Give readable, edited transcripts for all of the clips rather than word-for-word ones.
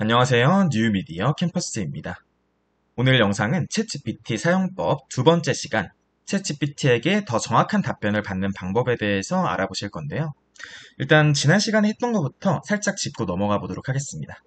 안녕하세요. 뉴미디어 캠퍼스입니다. 오늘 영상은 챗GPT 사용법 두 번째 시간, 챗GPT에게 더 정확한 답변을 받는 방법에 대해서 알아보실 건데요. 일단 지난 시간에 했던 것부터 살짝 짚고 넘어가 보도록 하겠습니다.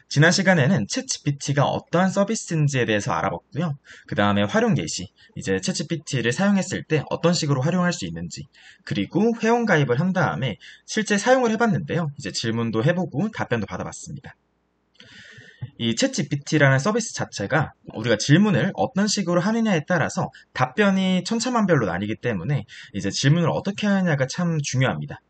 지난 시간에는 챗GPT가 어떠한 서비스인지에 대해서 알아봤고요. 그 다음에 활용 예시, 이제 챗GPT를 사용했을 때 어떤 식으로 활용할 수 있는지, 그리고 회원 가입을 한 다음에 실제 사용을 해봤는데요. 이제 질문도 해보고 답변도 받아봤습니다. 이 챗GPT라는 서비스 자체가 우리가 질문을 어떤 식으로 하느냐에 따라서 답변이 천차만별로 나뉘기 때문에 이제 질문을 어떻게 하느냐가 참 중요합니다.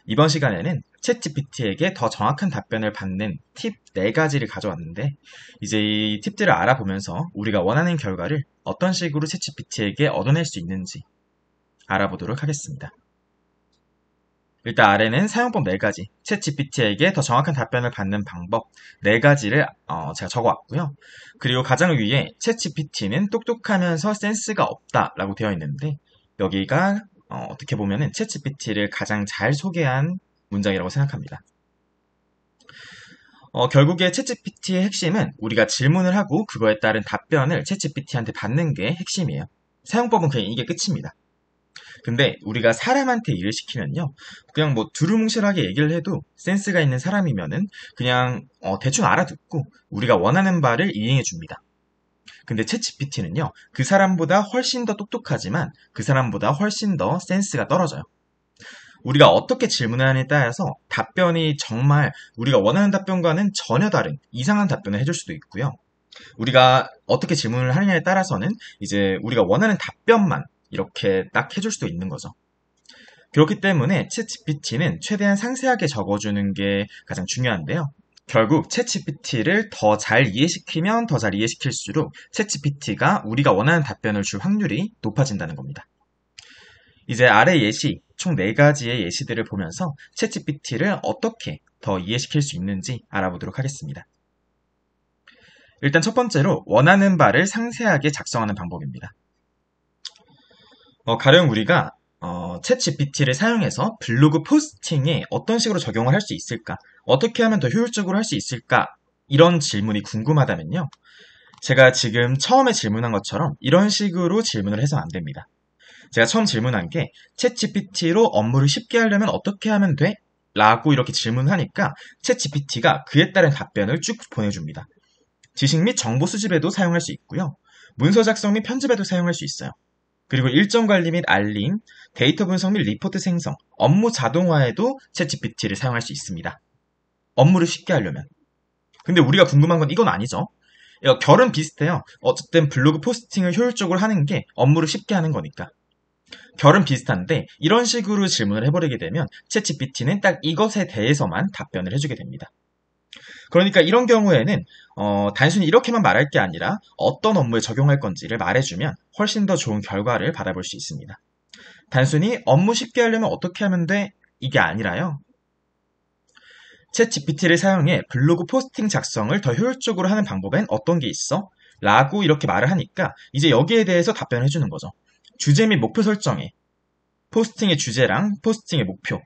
이번 시간에는 챗GPT에게 더 정확한 답변을 받는 팁 4가지를 가져왔는데 이제 이 팁들을 알아보면서 우리가 원하는 결과를 어떤 식으로 챗GPT에게 얻어낼 수 있는지 알아보도록 하겠습니다. 일단 아래는 사용법 4가지, 챗GPT에게 더 정확한 답변을 받는 방법 4가지를 제가 적어왔고요. 그리고 가장 위에 챗GPT는 똑똑하면서 센스가 없다라고 되어 있는데 여기가 어떻게 보면은 챗GPT를 가장 잘 소개한 문장이라고 생각합니다. 결국에 챗GPT의 핵심은 우리가 질문을 하고 그거에 따른 답변을 챗GPT한테 받는 게 핵심이에요. 사용법은 그냥 이게 끝입니다. 근데 우리가 사람한테 일을 시키면요. 그냥 뭐 두루뭉실하게 얘기를 해도 센스가 있는 사람이면은 그냥 대충 알아듣고 우리가 원하는 바를 이행해 줍니다. 근데 챗GPT는요. 그 사람보다 훨씬 더 똑똑하지만 그 사람보다 훨씬 더 센스가 떨어져요. 우리가 어떻게 질문을 하느냐에 따라서 답변이 정말 우리가 원하는 답변과는 전혀 다른 이상한 답변을 해줄 수도 있고요. 우리가 어떻게 질문을 하느냐에 따라서는 이제 우리가 원하는 답변만 이렇게 딱 해줄 수도 있는 거죠. 그렇기 때문에 챗GPT는 최대한 상세하게 적어주는 게 가장 중요한데요. 결국 챗GPT를 더 잘 이해시키면 더 잘 이해시킬수록 챗GPT가 우리가 원하는 답변을 줄 확률이 높아진다는 겁니다. 이제 아래 예시, 총 4가지의 예시들을 보면서 챗GPT를 어떻게 더 이해시킬 수 있는지 알아보도록 하겠습니다. 일단 첫 번째로 원하는 바를 상세하게 작성하는 방법입니다. 가령 우리가 챗GPT를 사용해서 블로그 포스팅에 어떤 식으로 적용을 할 수 있을까? 어떻게 하면 더 효율적으로 할 수 있을까? 이런 질문이 궁금하다면요. 제가 지금 처음에 질문한 것처럼 이런 식으로 질문을 해서는 안 됩니다. 제가 처음 질문한 게 챗GPT로 업무를 쉽게 하려면 어떻게 하면 돼? 라고 이렇게 질문하니까 챗GPT가 그에 따른 답변을 쭉 보내줍니다. 지식 및 정보 수집에도 사용할 수 있고요. 문서 작성 및 편집에도 사용할 수 있어요. 그리고 일정 관리 및 알림, 데이터 분석 및 리포트 생성, 업무 자동화에도 챗GPT를 사용할 수 있습니다. 업무를 쉽게 하려면. 근데 우리가 궁금한 건 이건 아니죠. 결은 비슷해요. 어쨌든 블로그 포스팅을 효율적으로 하는 게 업무를 쉽게 하는 거니까. 결은 비슷한데 이런 식으로 질문을 해버리게 되면 챗GPT는 딱 이것에 대해서만 답변을 해주게 됩니다. 그러니까 이런 경우에는 단순히 이렇게만 말할 게 아니라 어떤 업무에 적용할 건지를 말해주면 훨씬 더 좋은 결과를 받아볼 수 있습니다. 단순히 업무 쉽게 하려면 어떻게 하면 돼? 이게 아니라요. 챗GPT를 사용해 블로그 포스팅 작성을 더 효율적으로 하는 방법엔 어떤 게 있어? 라고 이렇게 말을 하니까 이제 여기에 대해서 답변을 해주는 거죠. 주제 및 목표 설정에 포스팅의 주제랑 포스팅의 목표,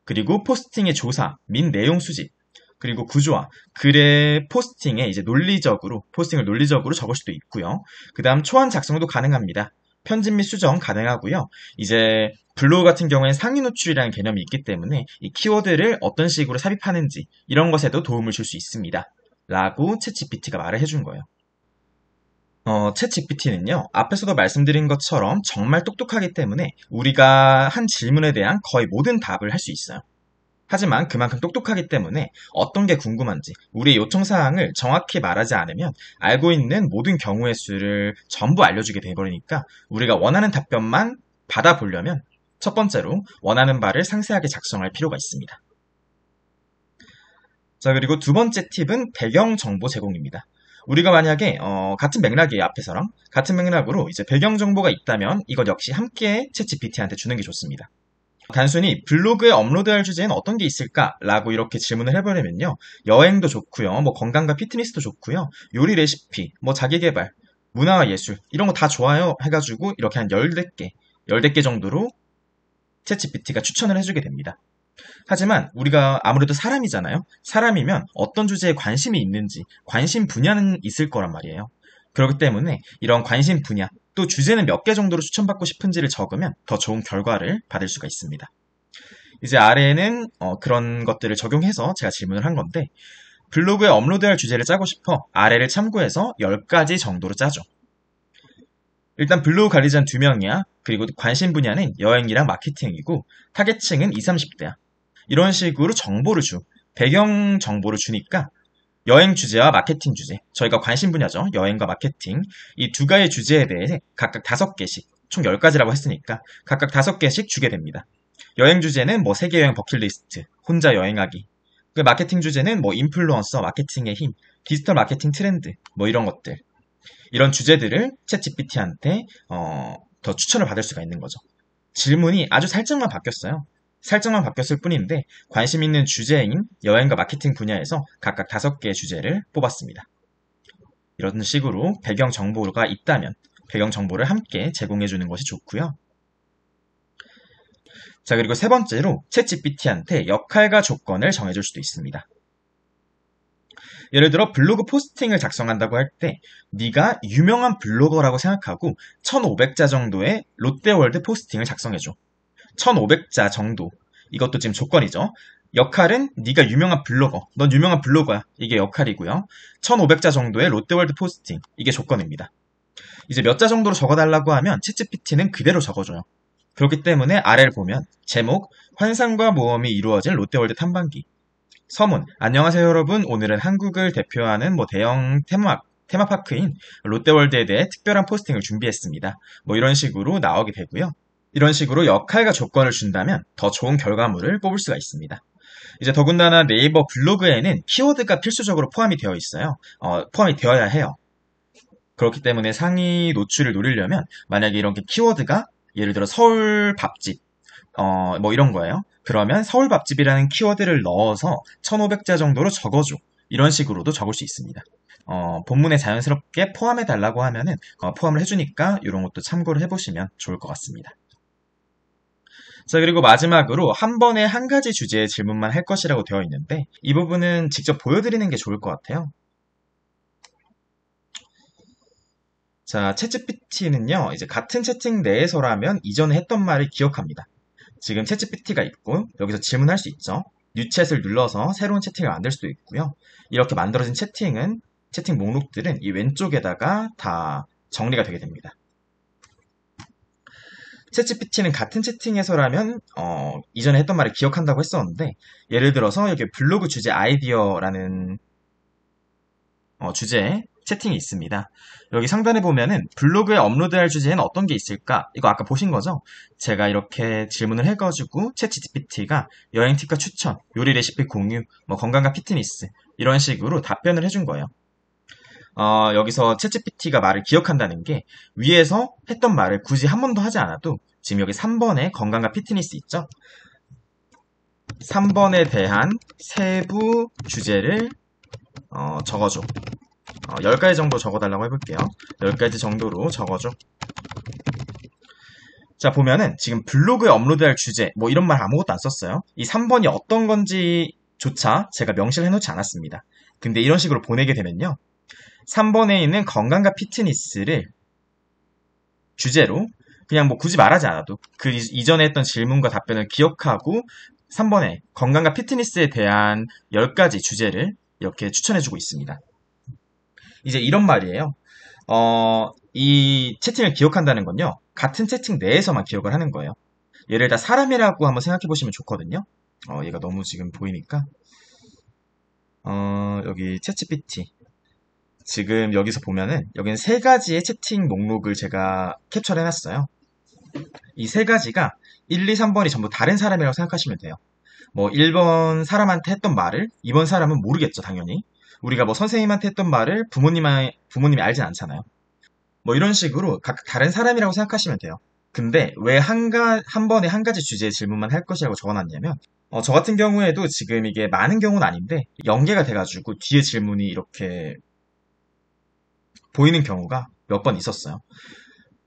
그리고 포스팅의 조사 및 내용 수집, 그리고 구조화, 글의 포스팅에 이제 포스팅을 논리적으로 적을 수도 있고요. 그 다음 초안 작성도 가능합니다. 편집 및 수정 가능하고요. 이제 블로그 같은 경우에는 상위 노출이라는 개념이 있기 때문에 이 키워드를 어떤 식으로 삽입하는지 이런 것에도 도움을 줄 수 있습니다. 라고 챗GPT가 말을 해준 거예요. 챗GPT는요, 앞에서도 말씀드린 것처럼 정말 똑똑하기 때문에 우리가 한 질문에 대한 거의 모든 답을 할 수 있어요. 하지만 그만큼 똑똑하기 때문에 어떤 게 궁금한지 우리의 요청사항을 정확히 말하지 않으면 알고 있는 모든 경우의 수를 전부 알려주게 돼버리니까 우리가 원하는 답변만 받아보려면 첫 번째로 원하는 바를 상세하게 작성할 필요가 있습니다. 자, 그리고 두 번째 팁은 배경 정보 제공입니다. 우리가 만약에 같은 맥락이에요. 앞에서랑 같은 맥락으로 이제 배경 정보가 있다면 이것 역시 함께 챗GPT한테 주는 게 좋습니다. 단순히 블로그에 업로드할 주제는 어떤 게 있을까라고 이렇게 질문을 해버리면요. 여행도 좋고요. 뭐 건강과 피트니스도 좋고요. 요리 레시피, 뭐 자기계발, 문화와 예술 이런 거 다 좋아요 해가지고 이렇게 한 10개 정도로 챗GPT가 추천을 해주게 됩니다. 하지만 우리가 아무래도 사람이잖아요. 사람이면 어떤 주제에 관심이 있는지 관심 분야는 있을 거란 말이에요. 그렇기 때문에 이런 관심 분야 또 주제는 몇 개 정도로 추천받고 싶은지를 적으면 더 좋은 결과를 받을 수가 있습니다. 이제 아래에는 그런 것들을 적용해서 제가 질문을 한 건데 블로그에 업로드할 주제를 짜고 싶어 아래를 참고해서 10가지 정도로 짜죠. 일단 블로그 관리자는 2명이야. 그리고 관심 분야는 여행이랑 마케팅이고 타겟층은 20, 30대야. 이런 식으로 정보를 배경 정보를 주니까 여행 주제와 마케팅 주제, 저희가 관심 분야죠. 여행과 마케팅. 이 두 가지 주제에 대해 각각 5개씩, 총 10가지라고 했으니까 각각 5개씩 주게 됩니다. 여행 주제는 뭐 세계여행 버킷리스트, 혼자 여행하기. 그 마케팅 주제는 뭐 인플루언서, 마케팅의 힘, 디지털 마케팅 트렌드, 뭐 이런 것들. 이런 주제들을 챗GPT한테 더 추천을 받을 수가 있는 거죠. 질문이 아주 살짝만 바뀌었어요. 살짝만 바뀌었을 뿐인데 관심 있는 주제인 여행과 마케팅 분야에서 각각 5개의 주제를 뽑았습니다. 이런 식으로 배경 정보가 있다면 배경 정보를 함께 제공해 주는 것이 좋고요. 자, 그리고 세 번째로 챗GPT한테 역할과 조건을 정해줄 수도 있습니다. 예를 들어 블로그 포스팅을 작성한다고 할 때 네가 유명한 블로거라고 생각하고 1500자 정도의 롯데월드 포스팅을 작성해줘. 1500자 정도. 이것도 지금 조건이죠. 역할은 네가 유명한 블로거. 넌 유명한 블로거야. 이게 역할이고요. 1500자 정도의 롯데월드 포스팅. 이게 조건입니다. 이제 몇 자 정도로 적어달라고 하면 챗GPT는 그대로 적어줘요. 그렇기 때문에 아래를 보면 제목, 환상과 모험이 이루어진 롯데월드 탐방기. 서문, 안녕하세요 여러분. 오늘은 한국을 대표하는 대형 테마파크인 롯데월드에 대해 특별한 포스팅을 준비했습니다. 뭐 이런 식으로 나오게 되고요. 이런 식으로 역할과 조건을 준다면 더 좋은 결과물을 뽑을 수가 있습니다. 이제 더군다나 네이버 블로그에는 키워드가 필수적으로 포함이 되어 있어요. 포함이 되어야 해요. 그렇기 때문에 상위 노출을 노리려면 만약에 이런 키워드가 예를 들어 서울 밥집 뭐 이런 거예요. 그러면 서울 밥집이라는 키워드를 넣어서 1500자 정도로 적어줘. 이런 식으로도 적을 수 있습니다. 본문에 자연스럽게 포함해 달라고 하면은 포함을 해주니까 이런 것도 참고를 해보시면 좋을 것 같습니다. 자, 그리고 마지막으로 한 번에 한 가지 주제의 질문만 할 것이라고 되어 있는데 이 부분은 직접 보여드리는 게 좋을 것 같아요. 자, 챗GPT는요, 이제 같은 채팅 내에서라면 이전에 했던 말을 기억합니다. 지금 챗GPT가 있고 여기서 질문할 수 있죠. 뉴챗을 눌러서 새로운 채팅을 만들 수도 있고요. 이렇게 만들어진 채팅 목록들은 이 왼쪽에다가 다 정리가 되게 됩니다. 챗GPT는 같은 채팅에서라면 이전에 했던 말을 기억한다고 했었는데 예를 들어서 여기 블로그 주제 아이디어라는 주제에 채팅이 있습니다. 여기 상단에 보면은 블로그에 업로드할 주제는 어떤 게 있을까? 이거 아까 보신 거죠? 제가 이렇게 질문을 해가지고 챗GPT가 여행 팁과 추천, 요리 레시피 공유, 건강과 피트니스 이런 식으로 답변을 해준 거예요. 여기서 챗GPT가 말을 기억한다는 게 위에서 했던 말을 굳이 한 번도 하지 않아도 지금 여기 3번에 건강과 피트니스 있죠? 3번에 대한 세부 주제를 적어줘. 10가지 정도 적어달라고 해볼게요. 10가지 정도로 적어줘. 자, 보면은 지금 블로그에 업로드할 주제 이런 말 아무것도 안 썼어요. 이 3번이 어떤 건지조차 제가 명시를 해놓지 않았습니다. 근데 이런 식으로 보내게 되면요. 3번에 있는 건강과 피트니스를 주제로 그냥 굳이 말하지 않아도 그 이전에 했던 질문과 답변을 기억하고 3번에 건강과 피트니스에 대한 10가지 주제를 이렇게 추천해주고 있습니다. 이제 이런 말이에요. 이 채팅을 기억한다는 건요. 같은 채팅 내에서만 기억을 하는 거예요. 얘를 다 사람이라고 한번 생각해 보시면 좋거든요. 얘가 너무 지금 보이니까. 여기 챗GPT. 지금 여기서 보면은 여기는 3가지의 채팅 목록을 제가 캡처를 해놨어요. 이 3가지가 1, 2, 3번이 전부 다른 사람이라고 생각하시면 돼요. 1번 사람한테 했던 말을 2번 사람은 모르겠죠, 당연히. 우리가 선생님한테 했던 말을 부모님이 알진 않잖아요. 이런 식으로 각각 다른 사람이라고 생각하시면 돼요. 근데 왜 한 번에 한 가지 주제의 질문만 할 것이라고 적어놨냐면 저 같은 경우에도 지금 이게 많은 경우는 아닌데 연계가 돼가지고 뒤에 질문이 이렇게 보이는 경우가 몇 번 있었어요.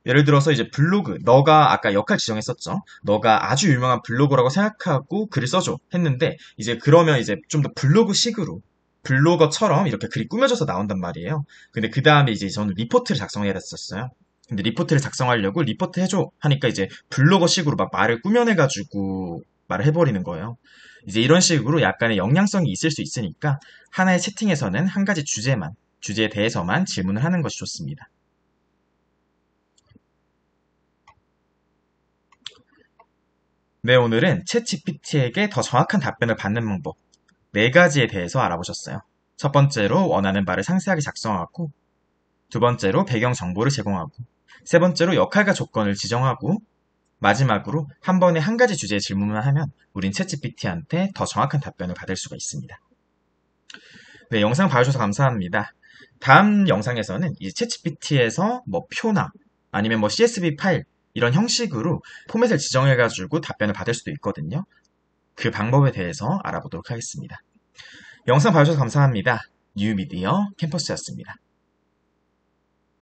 예를 들어서 이제 블로그, 너가 아까 역할 지정했었죠. 너가 아주 유명한 블로거라고 생각하고 글을 써줘 했는데 이제 그러면 이제 좀 더 블로그식으로 블로거처럼 이렇게 글이 꾸며져서 나온단 말이에요. 근데 그 다음에 이제 저는 리포트를 작성해야 됐었어요. 근데 리포트를 작성하려고 리포트 해줘 하니까 이제 블로거식으로 막 말을 꾸며내가지고 말을 해버리는 거예요. 이제 이런 식으로 약간의 영향성이 있을 수 있으니까 하나의 채팅에서는 한 가지 주제에 대해서만 질문을 하는 것이 좋습니다. 네, 오늘은 챗GPT에게 더 정확한 답변을 받는 방법 4가지에 대해서 알아보셨어요. 첫 번째로 원하는 바를 상세하게 작성하고, 두 번째로 배경 정보를 제공하고, 세 번째로 역할과 조건을 지정하고, 마지막으로 한 번에 한 가지 주제의 질문만 하면 우린 챗GPT한테 더 정확한 답변을 받을 수가 있습니다. 네, 영상 봐주셔서 감사합니다. 다음 영상에서는 이 챗GPT에서 뭐 표나 아니면 뭐 CSV 파일 이런 형식으로 포맷을 지정해가지고 답변을 받을 수도 있거든요. 그 방법에 대해서 알아보도록 하겠습니다. 영상 봐주셔서 감사합니다. 뉴미디어 캠퍼스였습니다.